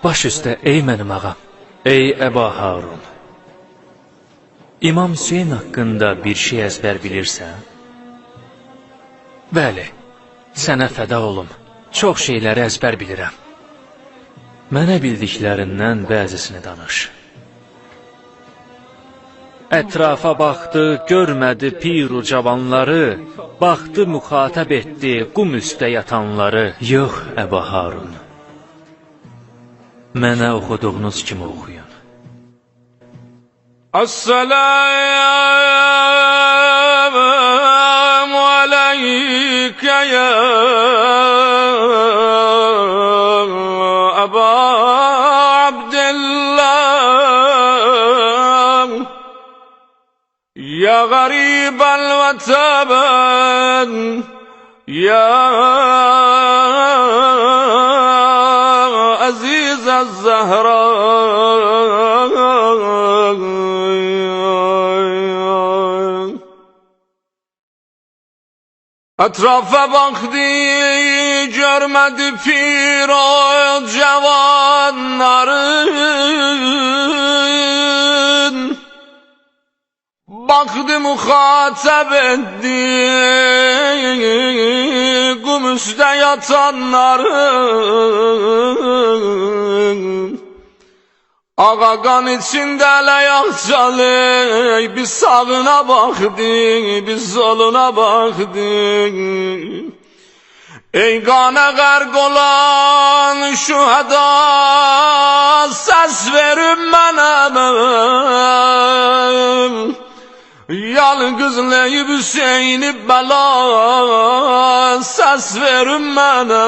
Baş üstə ey mənim ağam, ey Əba Harun. İmam Hüseyin haqqında bir şey əzbər bilirsən? Bəli, sənə fəda olum, çox şeyləri əzbər bilirəm. Mənə bildiklərindən bəzisini danış. Ətrafa baxdı, görmədi piru cavanları, baxdı müxatəb etdi qum üstə yatanları. Yox, Əba Harun, mənə oxuduğunuz kimi oxuyun. Esselamu aleykə ya Əba Abdillah, ya garibel vətəbən, ya aziz az-Zahra. Etrafa baktı, görmedi pir o cavanların, baktı muhatap etti kum üstte yatanların. Ağa qan içində ələyaq çalır, biz sağına baxdıq, biz soluna baxdıq. Ey qana qərq olan şühəda, səs verin mənə. Yalqızlayıb Hüseyni bəla, səs verin mənə,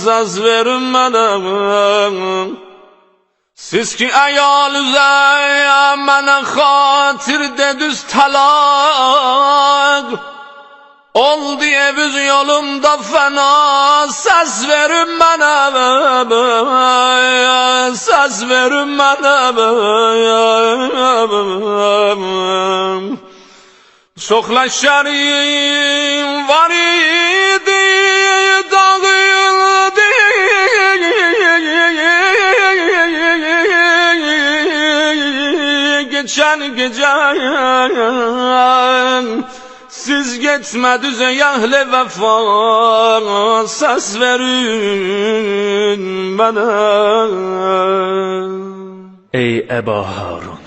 səs verin mənə. Siz ki əyal üzəyə mənə xatir dedüz talaq, oldu eviz yolumda fəna, səs verin mənə, səs verin mənə. Çox ləşərim var idi, dağıldı, geçen gece. Siz getmədiniz ey əhl-i vəfa, səs verin mənə. Ey Əba Harun,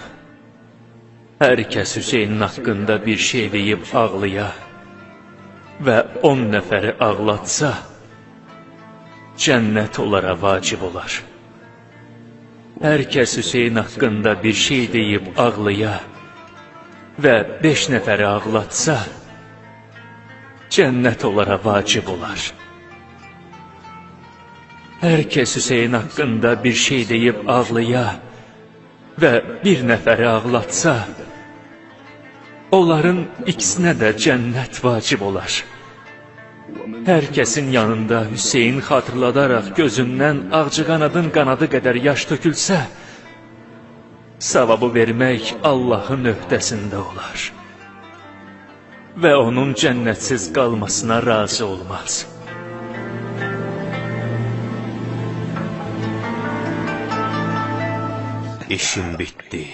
hər kəs Hüseynin haqqında bir şey deyib ağlıya və 10 nəfəri ağlatsa, cənnət onlara vacib olar. Hər kəs Hüseyin haqqında bir şey deyib ağlıya və 5 nəfəri ağlatsa, cənnət onlara vacib olar. Hər kəs Hüseyin haqqında bir şey deyib ağlıya və 1 nəfəri ağlatsa, onların ikisinə də cənnət vacib olar. Hər kəsin yanında Hüseyin xatırladaraq gözündən ağcıqanadın qanadı qədər yaş tökülsə, savabı vermək Allahın öhdəsində olar və onun cənnətsiz qalmasına razı olmaz. İşim bitti.